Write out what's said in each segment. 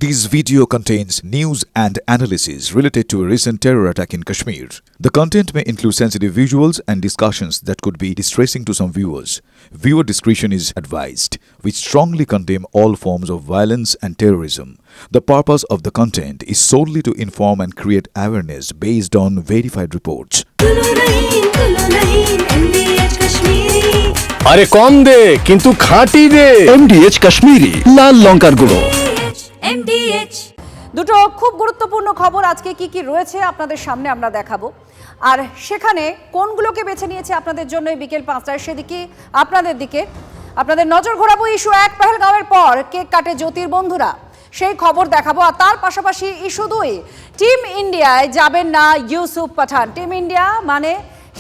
This video contains news and analysis related to a recent terror attack in Kashmir. The content may include sensitive visuals and discussions that could be distressing to some viewers. Viewer discretion is advised. We strongly condemn all forms of violence and terrorism. The purpose of the content is solely to inform and create awareness based on verified reports. আরে কম দে কিন্তু খাঁটি দে MDH Kashmiri লাল লঙ্কার গুঁড়ো। দুটো খুব গুরুত্বপূর্ণ খবর আজকে কি কি রয়েছে আপনাদের সামনে আমরা দেখাবো, আর সেখানে কোনগুলোকে বেছে নিয়েছে আপনাদের জন্য বিকেল 5টায় সেদিকে আপনাদের নজর ঘোরাবো। ইস্যু 1 পেহেলগাঁওয়ের পর কেক কাটে জ্যোতির বন্ধুরা, সেই খবর দেখাবো। আর তার পাশাপাশি ইস্যু 2 টিম ইন্ডিয়ায় যাবেন না ইউসুফ পাঠান। টিম ইন্ডিয়া মানে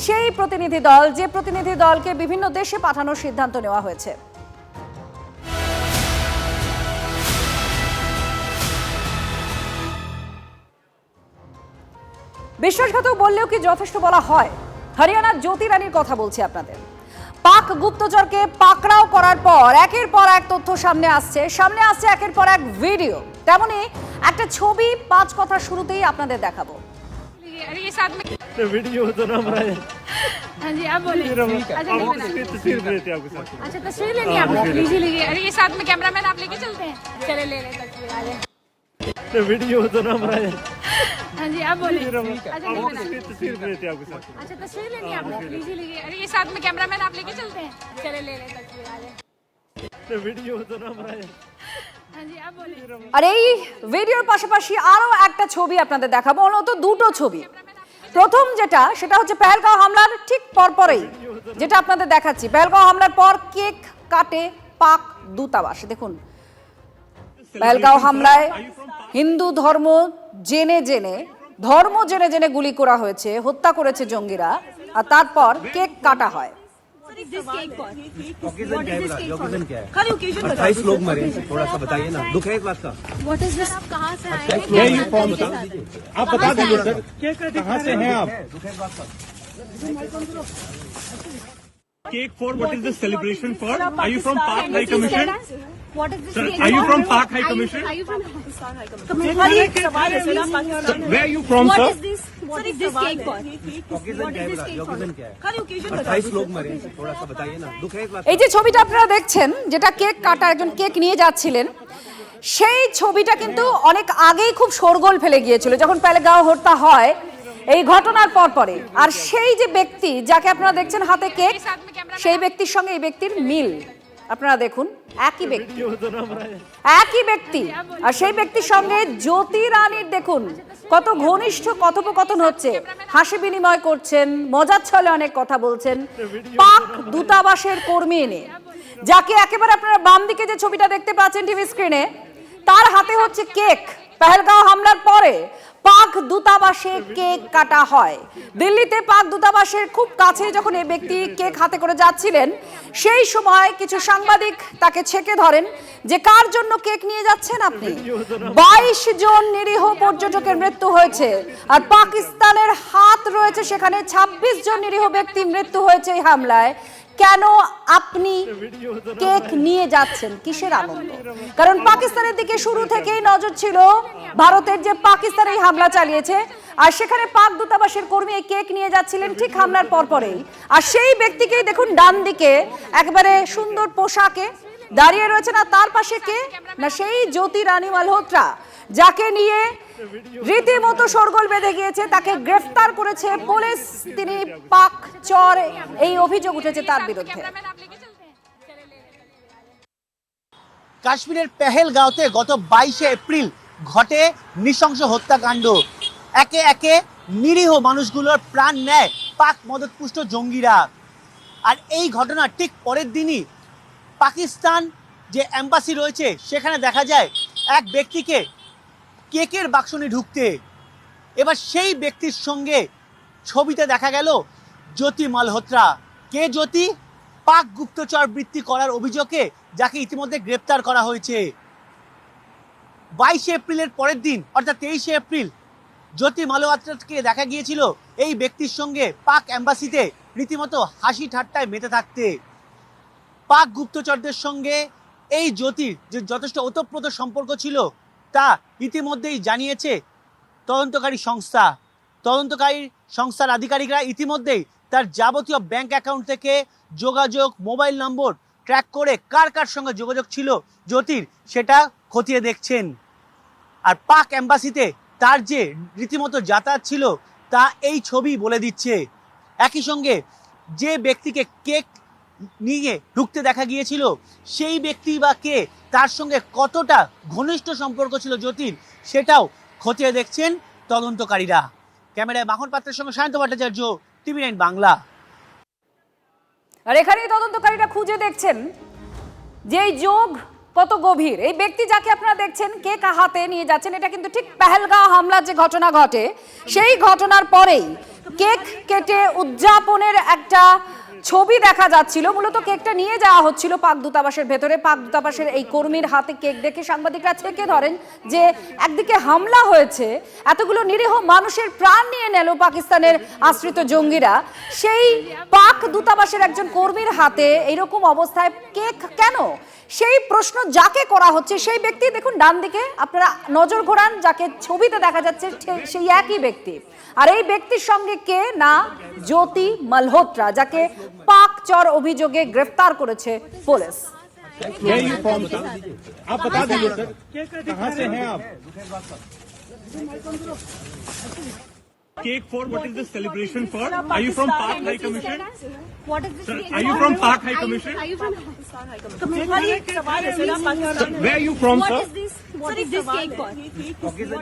সেই প্রতিনিধি দল যে প্রতিনিধি দলকে বিভিন্ন দেশে পাঠানোর সিদ্ধান্ত নেওয়া হয়েছে। বিশ্বাসঘাতক বললেও কি যথেষ্ট বলা হয়? হরিয়ানার জ্যোতি রানীর কথা বলছি আপনাদের। পাক গুপ্তচরকে পাকড়াও করার পর একের পর এক তথ্য সামনে আসছে একের পর এক ভিডিও। তেমনি একটা ছবি 5 কথা শুরুতেই আপনাদের দেখাবো। वीडियो तो ना हमारा हाँ जी आप बोलिए। तस्वीर देते हैं आपको साथ। अच्छा तस्वीर लेनी है आपको, लीजिए। अरे ये साथ में कैमरामैन आप लेके चलते हैं, चले ले तस्वीर आ जाए। वीडियो तो ना हमारा हाँ जी आप बोलिए। अच्छा तस्वीर देते हैं आपको साथ। अच्छा तस्वीर लेनी है आपको, लीजिए। अरे ये साथ में कैमरामैन आप लेके चलते हैं, चले ले तस्वीर आ जाए। वीडियो तो ना हमारा हाँ जी आप बोलिए। আর এই ভিডিওর পাশাপাশি আরো একটা ছবি আপনাদের দেখাবো, অন্তত দুটো ছবি। প্রথম যেটা সেটা হচ্ছে পেহেলগাঁও হামলার ঠিক পরপরই যেটা আপনাদের দেখাচ্ছি। পেহেলগাঁও হামলার পর কেক কাটে পাক দূতাবাস। দেখুন, পেহেলগাঁও হামলায় হিন্দু ধর্ম জেনে জেনে গুলি করা হয়েছে, হত্যা করেছে জঙ্গিরা, আর তারপর কেক কাটা হয়। लोग मरे, थोड़ा सा बताइए ना, दुख है इस बात का। What is this? आप कहाँ से आए? आप बता दीजिए सर, कहाँ से हैं आप? Cake for what is the celebration for? Are you from Pak High Commission? What is this? Sir, are you from Pak High Commission? Are you from Where are you from, What sir? is this? What is this cake for? Occasion क्या है? 28 लोग मरे, थोड़ा सा बताइए ना, दुख है इस बात এই যে ছবিটা আপনারা দেখছেন, যেটা কেক কাটা একজন কেক নিয়ে যাচ্ছিলেন, সেই ছবিটা কিন্তু অনেক আগেই খুব শোরগোল ফেলে গিয়েছিল যখন পেহেলগাঁও হত্যা হয় এই ঘটনার পরে। আর সেই যে ব্যক্তি যাকে আপনারা দেখছেন হাতে কেক, সেই ব্যক্তির সঙ্গে এই ব্যক্তির মিল আপনারা দেখুন, একই ব্যক্তি। আর সেই ব্যক্তির সঙ্গে জ্যোতি রানীর দেখুন কত ঘনিষ্ঠ কথোপকথন হচ্ছে, হাসি বিনিময় করছেন, মজার ছলে অনেক কথা বলছেন। পাক দূতাবাসের কর্মী এনে, যাকে একেবারে আপনারা বাম দিকে যে ছবিটা দেখতে পাচ্ছেন টিভি স্ক্রিনে, তার হাতে হচ্ছে কেক। পেহেলগাঁও হামলার পরে পাক দূতাবাসে কেক কাটা হয়। দিল্লিতে পাক দূতাবাসের খুব কাছে যখন এই ব্যক্তি কেক হাতে করে যাচ্ছিলেন, সেই সময় কিছু সাংবাদিক তাকে ছেকে ধরেন যে কার জন্য কেক নিয়ে যাচ্ছেন আপনি। 22 জন নিরীহ পর্যটকের মৃত্যু হয়েছে, আর পাকিস্তানের হাত রয়েছে সেখানে। 26 জন নিরীহ ব্যক্তি মৃত্যু হয়েছে এই হামলায়। কেন আপনি কেক নিয়ে যাচ্ছেন? কিসের আনন্দ? কারণ পাকিস্তানের দিকে শুরু থেকেই নজর ছিল ভারতের, যে পাকিস্তান এই হামলা চালিয়েছে, আর সেখানে পাক দূতাবাসের কর্মী এই কেক নিয়ে যাচ্ছিলেন ঠিক হামলার পরেই। আর সেই ব্যক্তিকেই দেখুন ডান দিকে একেবারে সুন্দর পোশাকে দাঁড়িয়ে রয়েছেন, আর তার পাশে কে না সেই জ্যোতি রানী মালহোত্রা, যাকে নিয়ে রীতিমতো শোরগোল বেঁধে গিয়েছে। তাকে গ্রেফতার করেছে পুলিশ, তিনি পাক চর, এই অভিযোগ উঠেছে তার বিরুদ্ধে। কাশ্মীরের পেহেলগাঁওতে গত 22শে এপ্রিল ঘটে নৃশংস হত্যাকাণ্ড। একে একে নিরীহ মানুষগুলোর প্রাণ নেয় পাক মদতপুষ্ট জঙ্গিরা। আর এই ঘটনার ঠিক পরের দিনই পাকিস্তান যে এম্বাসি রয়েছে সেখানে দেখা যায় এক ব্যক্তিকে কেকের বাক্স নিয়ে ঢুকতে। এবার সেই ব্যক্তির সঙ্গে ছবিতে দেখা গেল জ্যোতি মালহোত্রা। কে জ্যোতি? পাক গুপ্তচর বৃত্তি করার অভিযোগে যাকে ইতিমধ্যে গ্রেপ্তার করা হয়েছে। 22শে এপ্রিলের পরের দিন অর্থাৎ 23শে এপ্রিল জ্যোতি মালহোত্রাকে দেখা গিয়েছিল এই ব্যক্তির সঙ্গে পাক এম্বাসিতে রীতিমতো হাসি ঠাট্টায় মেতে থাকতে। পাক গুপ্তচরদের সঙ্গে এই জ্যোতির যে যথেষ্ট ওতপ্রোত সম্পর্ক ছিল তা ইতিমধ্যেই জানিয়েছে তদন্তকারী সংস্থার আধিকারিকরা ইতিমধ্যেই তার যাবতীয় ব্যাংক অ্যাকাউন্ট থেকে যোগাযোগ, মোবাইল নম্বর ট্র্যাক করে কার কার সঙ্গে যোগাযোগ ছিল জ্যোতির সেটা খতিয়ে দেখছেন। আর পাক এম্বাসিতে তার যে রীতিমতো যাতায়াত ছিল তা এই ছবি বলে দিচ্ছে। একই সঙ্গে যে ব্যক্তিকে কেক নিয়ে ঢুকতে দেখা গিয়েছিল সেই ব্যক্তি বা কে, তার সঙ্গে কতটা ঘনিষ্ঠ সম্পর্ক ছিল জ্যোতির সেটাও খতিয়ে দেখছেন তদন্তকারীরা। ক্যামেরায় মাখন পাত্রের সঙ্গে সায়ন্ত ভট্টাচার্য, TV9 বাংলা। আর এখানেই তদন্তকারীরা খুঁজে দেখছেন যে এই যোগ কত গভীর। এই ব্যক্তি যাকে আপনারা দেখছেন কেক হাতে নিয়ে যাচ্ছেন, এটা কিন্তু ঠিক পেহেলগাঁও হামলার যে ঘটনা ঘটে সেই ঘটনার পরেই কেক কেটে উদযাপনের একটা ছবি দেখা যাচ্ছিল। মূলত কেকটা নিয়ে যাওয়া হচ্ছিল পাক দূতাবাসের ভেতরে। পাক দূতাবাসের এই কর্মীর হাতে কেক দেখে সাংবাদিকরা ছেঁকে ধরেন যে একদিকে হামলা হয়েছে, এতগুলো নিরীহ মানুষের প্রাণ নিয়ে নিল পাকিস্তানের আশ্রিত জঙ্গিরা, সেই পাক দূতাবাসের একজন কর্মীর হাতে এইরকম অবস্থায় কেক কেন? সেই প্রশ্ন যাকে করা হচ্ছে সেই ব্যক্তি দেখুন ডান দিকে, আপনারা নজর ঘোরান, যাকে ছবিতে দেখা যাচ্ছে সেই একই ব্যক্তি। আর এই ব্যক্তির সঙ্গে কে না, জ্যোতি মালহোত্রা, যাকে পাক চর অভিযোগে গ্রেফতার করেছে পুলিশ। आप बता दीजिए सर, कहाँ से हैं आप? Cake for what is the celebration for? Are you from Pak High Commission? What is this? Sir, are you from Pak High Commission? Are you from Pakistan High Commission? Sir, where are you from, What sir? is this? What is this cake for? Occasion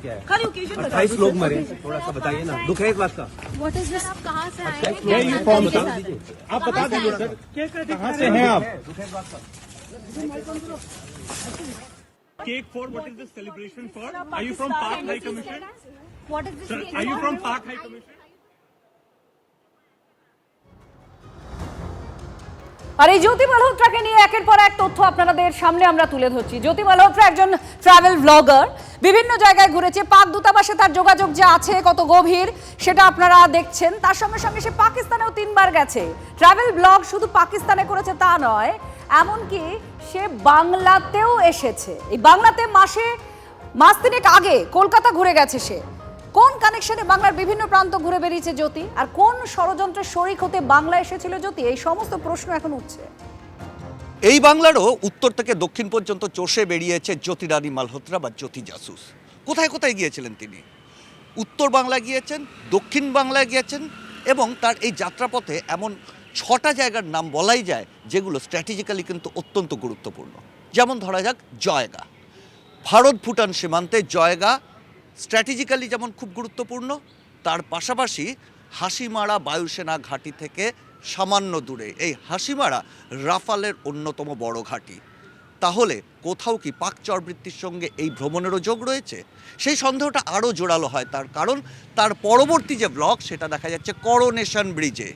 क्या है? 28 लोग मरे, थोड़ा सा बताइए ना, दुख है इस बात का? What is this? आप कहाँ से आए? Where are you from, sir? आप बता दीजिए सर, कहाँ से हैं आप? Cake for what is the celebration for? Are you from Pak High Commission? What is this? Sir, are you from Pak High Commission? আর এই জ্যোতি মালহোত্রাকে নিয়ে একের পর এক তথ্য আপনাদের সামনে আমরা তুলে ধরছি। জ্যোতি মালহোত্রা একজন ট্রাভেল ব্লগার, বিভিন্ন জায়গায় ঘুরেছে। পাক দূতাবাসে তার যোগাযোগ যে আছে কত গভীর সেটা আপনারা দেখছেন। তার সঙ্গে সঙ্গে সে পাকিস্তানেও 3 বার গেছে। ট্রাভেল ব্লগ শুধু পাকিস্তানে করেছে তা নয়, এমনকি সে বাংলাতেও এসেছে। এই বাংলাতে মাস তিনেক আগে কলকাতা ঘুরে গেছে সে। কোন কানেকশনে বাংলার বিভিন্ন প্রান্ত ঘুরে বেরিয়েছে জ্যোতি, আর কোন ষড়যন্ত্রের শরিক হতে বাংলা এসেছিল জ্যোতি, এই সমস্ত প্রশ্ন এখন উঠছে। এই বাংলারও উত্তর থেকে দক্ষিণ পর্যন্ত চষে বেরিয়েছে জ্যোতি রানী মালহোত্রা বা জ্যোতি জাসুস। কোথায় কোথায় গিয়েছিলেন তিনি? উত্তর বাংলায় গিয়েছেন, দক্ষিণ বাংলায় গিয়েছেন, এবং তার এই যাত্রাপথে এমন 6টা জায়গার নাম বলাই যায় যেগুলো স্ট্র্যাটেজিক্যালি কিন্তু অত্যন্ত গুরুত্বপূর্ণ। যেমন ধরা যাক জয়গা, ভারত ভুটান সীমান্তে জয়গা স্ট্র্যাটেজিক্যালি যেমন খুব গুরুত্বপূর্ণ, তার পাশাপাশি হাসিমারা বায়ুসেনা ঘাঁটি থেকে সামান্য দূরে এই হাসিমারা রাফালের অন্যতম বড় ঘাঁটি। তাহলে কোথাও কি পাক চরবৃত্তির সঙ্গে এই ভ্রমণেরও যোগ রয়েছে? সেই সন্দেহটা আরও জোরালো হয় তার কারণ তার পরবর্তী যে ব্লগ সেটা দেখা যাচ্ছে করোনেশন ব্রিজে।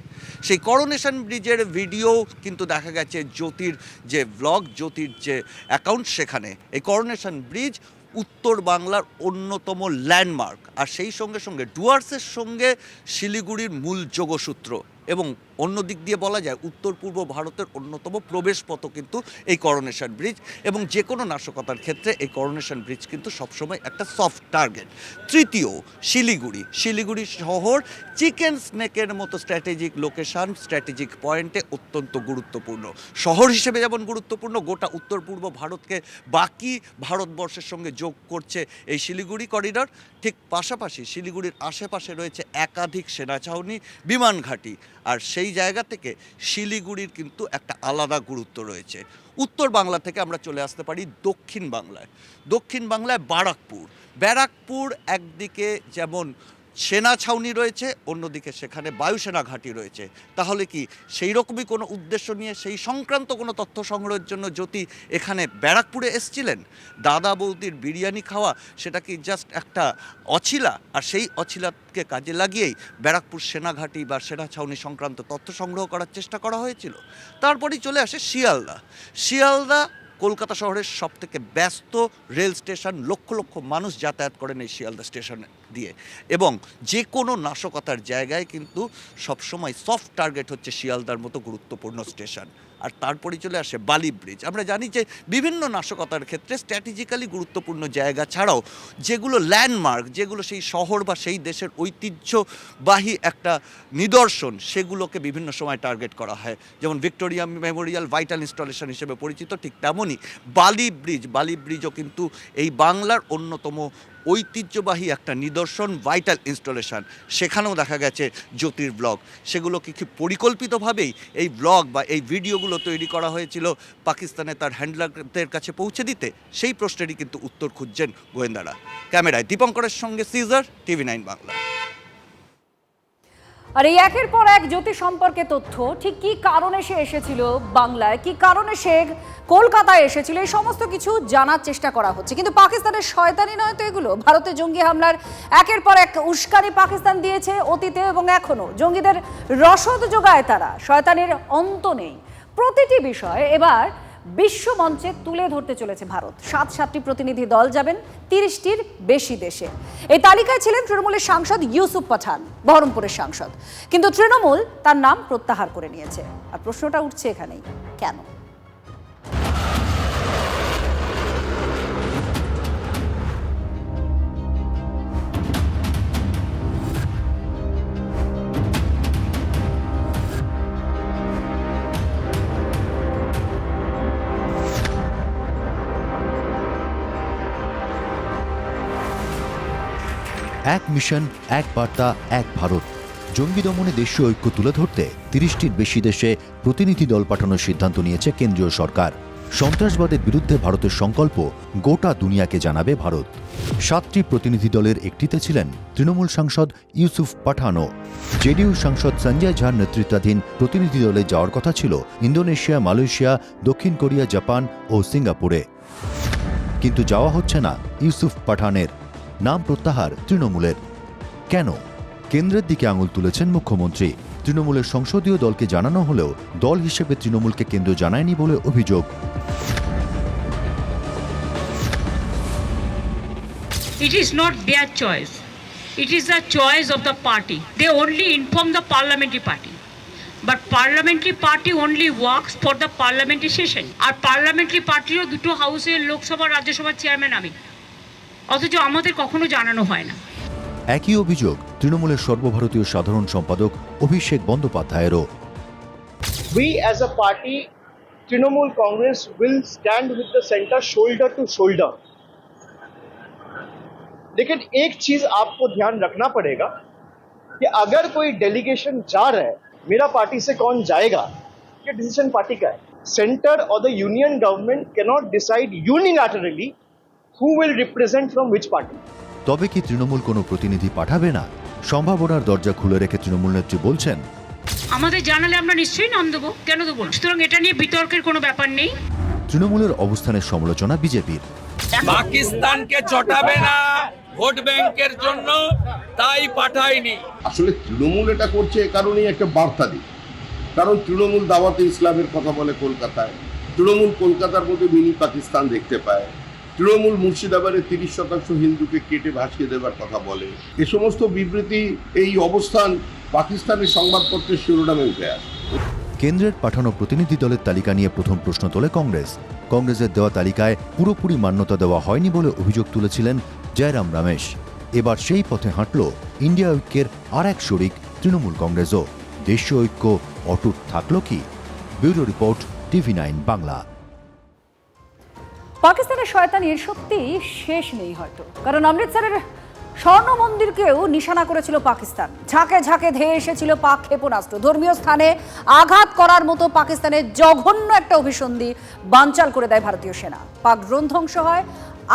সেই করোনেশন ব্রিজের ভিডিও কিন্তু দেখা গেছে জ্যোতির যে ব্লগ, জ্যোতির যে অ্যাকাউন্ট, সেখানে এই করোনেশন ব্রিজ উত্তর বাংলার অন্যতম ল্যান্ডমার্ক, আর সেই সঙ্গে সঙ্গে ডুয়ার্সের সঙ্গে শিলিগুড়ির মূল যোগসূত্র, এবং অন্য দিক দিয়ে বলা যায় উত্তর পূর্ব ভারতের অন্যতম প্রবেশপথ কিন্তু এই করোনেশন ব্রিজ। এবং যে কোনো নাশকতার ক্ষেত্রে এই করোনেশন ব্রিজ কিন্তু সবসময় একটা সফট টার্গেট। তৃতীয় শিলিগুড়ি শহর চিকেন স্নেকের মতো স্ট্র্যাটেজিক লোকেশান, স্ট্র্যাটেজিক পয়েন্টে অত্যন্ত গুরুত্বপূর্ণ শহর হিসেবে যেমন গুরুত্বপূর্ণ, গোটা উত্তর পূর্ব ভারতকে বাকি ভারতবর্ষের সঙ্গে যোগ করছে এই শিলিগুড়ি করিডর। ঠিক পাশাপাশি শিলিগুড়ির আশেপাশে রয়েছে একাধিক সেনা ছাউনি, বিমান ঘাঁটি, আর সেই জায়গা থেকে শিলিগুড়ির কিন্তু একটা আলাদা গুরুত্ব রয়েছে। উত্তর বাংলা থেকে আমরা চলে আসতে পারি দক্ষিণ বাংলায় ব্যারাকপুর একদিকে যেমন সেনা ছাউনি রয়েছে, অন্যদিকে সেখানে বায়ুসেনা ঘাঁটি রয়েছে। তাহলে কি সেই রকমই কোনো উদ্দেশ্য নিয়ে সেই সংক্রান্ত কোনো তথ্য সংগ্রহের জন্য জ্যোতি এখানে ব্যারাকপুরে এসেছিলেন? দাদা বৌদির বিরিয়ানি খাওয়া সেটা কি জাস্ট একটা অছিলা, আর সেই অছিলাকে কাজে লাগিয়েই ব্যারাকপুর সেনা ঘাঁটি বা সেনা ছাউনি সংক্রান্ত তথ্য সংগ্রহ করার চেষ্টা করা হয়েছিল? তারপরেই চলে আসে শিয়ালদা কলকাতা শহরের সবথেকে ব্যস্ত রেল স্টেশন, লক্ষ লক্ষ মানুষ যাতায়াত করেন এই শিয়ালদা স্টেশনে দিয়ে, এবং যে কোনো নাশকতার জায়গায় কিন্তু সবসময় সফট টার্গেট হচ্ছে শিয়ালদার মতো গুরুত্বপূর্ণ স্টেশন, আর তারপরে চলে আসে বালি ব্রিজ। আমরা জানি যে বিভিন্ন নাশকতার ক্ষেত্রে স্ট্র্যাটেজিক্যালি গুরুত্বপূর্ণ জায়গা ছাড়াও যেগুলো ল্যান্ডমার্ক, যেগুলো সেই শহর বা সেই দেশের ঐতিহ্যবাহী একটা নিদর্শন, সেগুলোকে বিভিন্ন সময় টার্গেট করা হয়। যেমন ভিক্টোরিয়া মেমোরিয়াল ভাইটাল ইনস্টলেশন হিসেবে পরিচিত, ঠিক তেমনই বালি ব্রিজও কিন্তু এই বাংলার অন্যতম ঐতিহ্যবাহী একটা নিদর্শন, ভাইটাল ইনস্টলেশন। সেখানেও দেখা গেছে জ্যোতির ব্লগ, সেগুলোকে কি পরিকল্পিতভাবেই এই ব্লগ বা এই ভিডিওগুলো তৈরি করা হয়েছিল পাকিস্তানে তার হ্যান্ডলারদের কাছে পৌঁছে দিতে? সেই প্রশ্নেরই কিন্তু উত্তর খুঁজছেন গোয়েন্দারা। ক্যামেরায় দীপঙ্করের সঙ্গে সিজার, TV9 বাংলা। আর এই একের পর এক জ্যোতি সম্পর্কে তথ্য, ঠিক কি কারণে সে এসেছিল বাংলায়, কি কারণে সে কলকাতায় এসেছিল, এই সমস্ত কিছু জানার চেষ্টা করা হচ্ছে। কিন্তু পাকিস্তানের শয়তানি নয় তো এগুলো? ভারতে জঙ্গি হামলার একের পর এক উস্কানি পাকিস্তান দিয়েছে অতীতে এবং এখনো। জঙ্গিদের রসদ যোগায় তারা, শয়তানির অন্ত নেই। প্রতিটি বিষয় এবার বিশ্ব মঞ্চে তুলে ধরতে চলেছে ভারত। 7টি প্রতিনিধি দল যাবেন 30টির বেশি দেশে। এই তালিকায় ছিলেন তৃণমূলের সাংসদ ইউসুফ পাঠান, বহরমপুরের সাংসদ, কিন্তু তৃণমূল তার নাম প্রত্যাহার করে নিয়েছে। আর প্রশ্নটা উঠছে এখানেই, কেন? এক মিশন, এক বার্তা, এক ভারত। জঙ্গি দমনে দেশীয় ঐক্য তুলে ধরতে 30টির বেশি দেশে প্রতিনিধি দল পাঠানোর সিদ্ধান্ত নিয়েছে কেন্দ্রীয় সরকার। সন্ত্রাসবাদের বিরুদ্ধে ভারতের সংকল্প গোটা দুনিয়াকে জানাবে ভারত। 7টি প্রতিনিধি দলের একটিতে ছিলেন তৃণমূল সাংসদ ইউসুফ পাঠানও। জেডিইউ সাংসদ সঞ্জয় ঝার নেতৃত্বাধীন প্রতিনিধি দলে যাওয়ার কথা ছিল ইন্দোনেশিয়া, মালয়েশিয়া, দক্ষিণ কোরিয়া, জাপান ও সিঙ্গাপুরে। কিন্তু যাওয়া হচ্ছে না ইউসুফ পাঠানের। নাম প্রত্যাহার তৃণমূলের। কেন? কেন্দ্রের দিকে আঙুল তুলেছেন মুখ্যমন্ত্রী। তৃণমূলের সংসদীয় দলকে জানানো হলেও দল হিসেবে তৃণমূলকে কেন্দ্র জানায়নি বলে অভিযোগ। It is not their choice. It is the choice of the party. They only inform the parliamentary party. But parliamentary party only works for the parliamentary session. R parliamentary partyরও দুটো হাউসের লোকসভা রাজ্যসভার চেয়ারম্যান আমি, অথচ আমাদের কখনো জানানো হয় না। একই অভিযোগ তৃণমূলের সর্বভারতীয় সাধারণ সম্পাদক অভিষেক বন্দ্যোপাধ্যায়েরও। We as a party, Trinamool Congress will stand with the center shoulder to shoulder. लेकिन एक चीज आपको ध्यान रखना पड़ेगा कि अगर कोई डेलीगेशन जा रहा है, मेरा पार्टी से कौन जाएगा, ये डिसीजन पार्टी का है। सेंटर और the union government cannot decide unilaterally who will represent from which party. তবে কি তৃণমূল কোনো প্রতিনিধি পাঠাবে না? সম্ভাবনার দরজা খুলে রেখে তৃণমূল নেত্রী বলছেন, আমাদের জানালে আমরা নিশ্চয়ই নাম দেবো, কেন দেবো না? সুতরাং এটা নিয়ে বিতর্কের কোনো ব্যাপার নেই। তৃণমূলের অবস্থানের সমালোচনা বিজেপির। পাকিস্তানকে চটাবে না ভোট ব্যাংকের জন্য, তাই পাঠায়নি। আসলে তৃণমূল এটা করছে এ কারণেই একটা বার্তা দিই, কারণ তৃণমূল দাওয়াতে ইসলামের কথা বলে কলকাতায়, তৃণমূল কলকাতার মধ্যে মিনি পাকিস্তান দেখতে পায়, তৃণমূল মুর্শিদাবাদে 30% হিন্দুকে কেটে ভাসিয়ে দেবার কথা বলে। এ সমস্ত বিবৃতি, এই অবস্থান পাকিস্তানের সংবাদপত্রের শিরোনামে উঠে আসে। কেন্দ্রের পাঠানো প্রতিনিধি দলের তালিকা নিয়ে প্রথম প্রশ্ন তোলে কংগ্রেস। কংগ্রেসের দেওয়া তালিকায় পুরোপুরি মান্যতা দেওয়া হয়নি বলে অভিযোগ তুলেছিলেন জয়রাম রমেশ। এবার সেই পথে হাঁটল ইন্ডিয়া ঐক্যের আর এক শরিক তৃণমূল কংগ্রেসও। দেশীয় ঐক্য অটুট থাকল কি? Bureau report, TV9 Bangla. পাকিস্তানের শয়তানির সত্যি শেষ নেই হয়তো, কারণ অমৃতসরের স্বর্ণ মন্দিরকেও নিশানা করেছিল পাকিস্তান। ঝাঁকে ঝাঁকে ধেয়ে এসেছিল পাক ক্ষেপণাস্ত্র। ধর্মীয় স্থানে আঘাত করার মতো পাকিস্তানের জঘন্য একটা অভিসন্ধি বানচাল করে দেয় ভারতীয় সেনা। পাক ড্রোন ধ্বংস হয়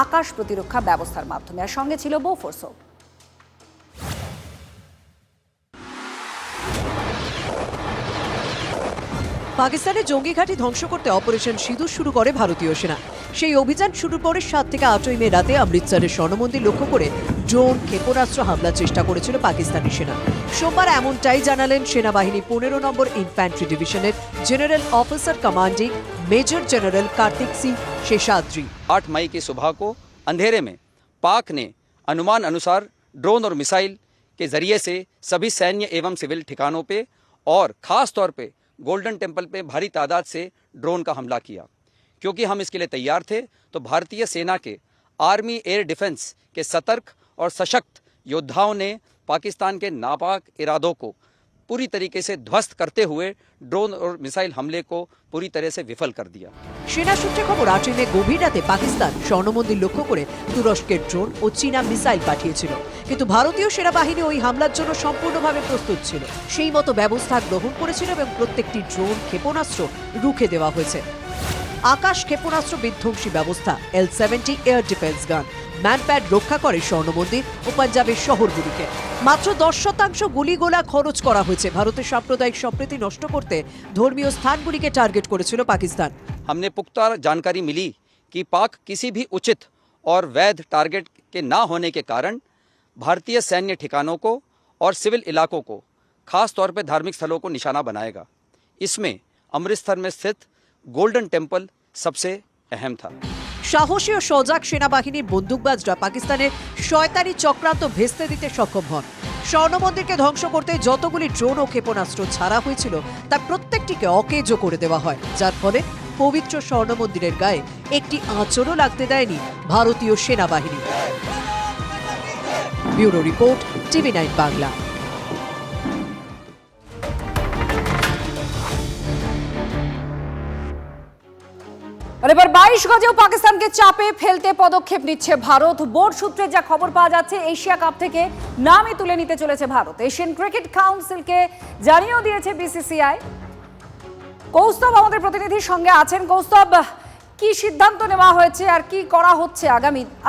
আকাশ প্রতিরক্ষা ব্যবস্থার মাধ্যমে, আর সঙ্গে ছিল বোফোর্সও। পাকিস্তানের জঙ্গি ঘাঁটি ধ্বংস করতে অপারেশন সিঁদুর শুরু করে ভারতীয় সেনা। সেই অভিযান শুরুর পরে 7 থেকে 8 মে রাতে অমৃতসরের স্বর্ণমন্দির লক্ষ্য করে ড্রোন, ক্ষেপণাস্ত্র হামলার চেষ্টা করেছিল পাকিস্তানি সেনা। সোমবার এমনটাই জানালেন সেনাবাহিনী 15 নম্বর ইনফ্যান্ট্রি ডিভিশনের general officer commanding major general Kartik Singh Seshadri. 8 मई की सुबह को अंधेरे में पाक ने अनुमान अनुसार ड्रोन और मिसाइल के ज़रिए से सभी सैन्य एवं सिविल ठिकानों पे और ख़ास तौर पे गोल्डन टेम्पल पे भारी तादाद से ड्रोन का हमला किया। क्योंकि हम इसके लिए तैयार थे, तो भारतीय सेना के आर्मी एयर डिफेंस के सतर्क और सशक्त योद्धाओं ने पाकिस्तान के नापाक इरादों को पूरी तरीके से ध्वस्त करते हुए ड्रोन और मिसाइल हमले को पूरी तरह से विफल कर दिया। সেনা সূত্রে খবর, আটইমে গভীর রাতে পাকিস্তান স্বর্ণমন্দির লক্ষ্য করে তুরস্কের ড্রোন ও চীনা মিসাইল পাঠিয়েছিল, কিন্তু ভারতীয় সেনাবাহিনী ওই হামলার জন্য সম্পূর্ণভাবে প্রস্তুত ছিল। সেই মতো ব্যবস্থা গ্রহণ করেছিল এবং প্রত্যেকটি ড্রোন ক্ষেপণাস্ত্র রুখে দেওয়া হয়েছে। আকাশ ক্ষেপণাস্ত্র বিধ্বংসী ব্যবস্থা L-70 এয়ার ডিফেন্স গান ম্যানপ্যাড রক্ষা করে স্বর্ণমন্দির ও পাঞ্জাবের শহরগুলিকে। মাত্র 10% গুলিগোলা খরচ করা হয়েছে। ভারতের সাম্প্রদায়িক সম্প্রীতি নষ্ট করতে ধর্মীয় স্থানগুলিকে টার্গেট করেছিল পাকিস্তান। हमने पुख्ता जानकारी मिली कि पाक किसी भी उचित और वैध टारगेट के ना होने के कारण भारतीय सैन्य ठिकानों को और सिविल इलाकों को, खास तौर पर धार्मिक स्थलों को निशाना बनाएगा। इसमें अमृतसर में स्थित गोल्डन टेम्पल सबसे अहम था। সাহসী ও সজাগ সেনাবাহিনীর বন্দুকবাজরা পাকিস্তানের শয়তানি চক্রান্ত ভেস্তে দিতে সক্ষম হন। স্বর্ণমন্দিরকে ধ্বংস করতে যতগুলি ড্রোন ও ক্ষেপণাস্ত্র ছাড়া হয়েছিল তার প্রত্যেকটিকে অকেজো করে দেওয়া হয়, যার ফলে পবিত্র স্বর্ণমন্দিরের গায়ে একটি আঁচড়ও লাগতে দেয়নি ভারতীয় সেনাবাহিনী। Bureau report, TV9 Bangla. আর এবার 22 গজেও পাকিস্তানকে চাপে ফেলতে পদক্ষেপ নিচ্ছে ভারত। বোর্ড সূত্রে যা খবর পাওয়া যাচ্ছে, এশিয়া কাপ থেকে নামই তুলে নিতে চলেছে ভারত। এশিয়ান ক্রিকেট কাউন্সিলকে জানিয়েও দিয়েছে BCCI। কৌস্তব আমাদের প্রতিনিধির সঙ্গে আছেন। কৌস্তব, কি সিদ্ধান্ত নেওয়া হয়েছে আর কি করা হচ্ছে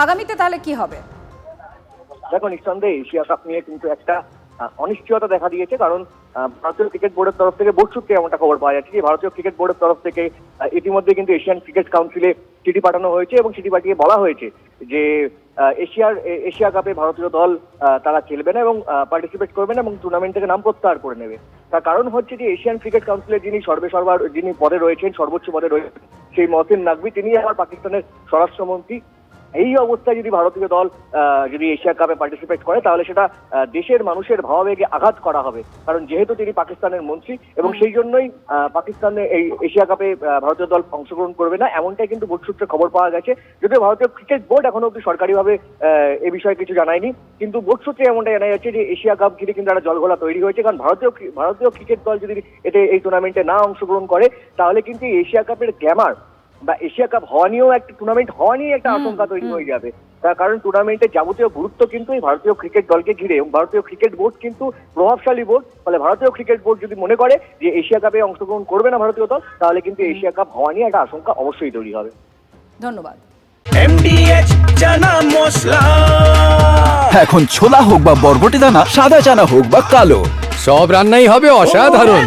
আগামীতে তাহলে কি হবে? দেখো, নিঃসন্দেহে এশিয়া কাপ নিয়ে কিন্তু একটা অনিশ্চয়তা দেখা দিয়েছে, কারণ ভারতীয় ক্রিকেট বোর্ডের তরফ থেকে, বোর্ড সূত্রে এমনটা খবর পাওয়া যাচ্ছে যে ভারতীয় ক্রিকেট বোর্ডের তরফ থেকে ইতিমধ্যে কিন্তু এশিয়ান ক্রিকেট কাউন্সিলে চিঠি পাঠানো হয়েছে এবং চিঠি পাঠিয়ে বলা হয়েছে যে এশিয়া কাপে ভারতীয় দল তারা খেলবে না এবং পার্টিসিপেট করবে না এবং টুর্নামেন্ট থেকে নাম প্রত্যাহার করে নেবে। তার কারণ হচ্ছে যে এশিয়ান ক্রিকেট কাউন্সিলের যিনি পদে রয়েছেন, সর্বোচ্চ পদে রয়েছেন, সেই মহসিন নাকভি, তিনি আবার পাকিস্তানের স্বরাষ্ট্রমন্ত্রী। এই অবস্থায় যদি ভারতীয় দল যদি এশিয়া কাপে পার্টিসিপেট করে তাহলে সেটা দেশের মানুষের ভাবাবেগে আঘাত করা হবে, কারণ যেহেতু তিনি পাকিস্তানের মন্ত্রী এবং সেই জন্যই পাকিস্তানে এই এশিয়া কাপে ভারতীয় দল অংশগ্রহণ করবে না, এমনটাই কিন্তু বোর্ড সূত্রে খবর পাওয়া গেছে। যদিও ভারতীয় ক্রিকেট বোর্ড এখনো অব্দি সরকারিভাবে এ বিষয়ে কিছু জানায়নি, কিন্তু বোর্ড সূত্রে এমনটা জানা যাচ্ছে যে এশিয়া কাপ ঘিরে কিন্তু একটা জলঘোলা তৈরি হয়েছে, কারণ ভারতীয় ক্রিকেট দল যদি এই টুর্নামেন্টে না অংশগ্রহণ করে তাহলে কিন্তু এশিয়া কাপের গ্ল্যামার বা এশিয়া কাপ হওয়া নিয়েও একটা টুর্নামেন্ট হওয়া নিয়ে একটা আশঙ্কা তৈরি হয়ে যাবে। তার কারণ টুর্নামেন্টের যাবতীয় গুরুত্ব কিন্তু এই ভারতীয় ক্রিকেট দলকে ঘিরে, এবং ভারতীয় ক্রিকেট বোর্ড কিন্তু প্রভাবশালী বোর্ড। ফলে ভারতীয় ক্রিকেট বোর্ড যদি মনে করে যে এশিয়া কাপে অংশগ্রহণ করবে না ভারতীয় দল, তাহলে কিন্তু এশিয়া কাপ হওয়া নিয়ে একটা আশঙ্কা অবশ্যই তৈরি হবে। ধন্যবাদ। MDH চানা মশলা, এখন ছোলা হোক বা বরবটি দানা, সাদা চানা হোক বা কালো, সব রান্নাই হবে অসাধারণ।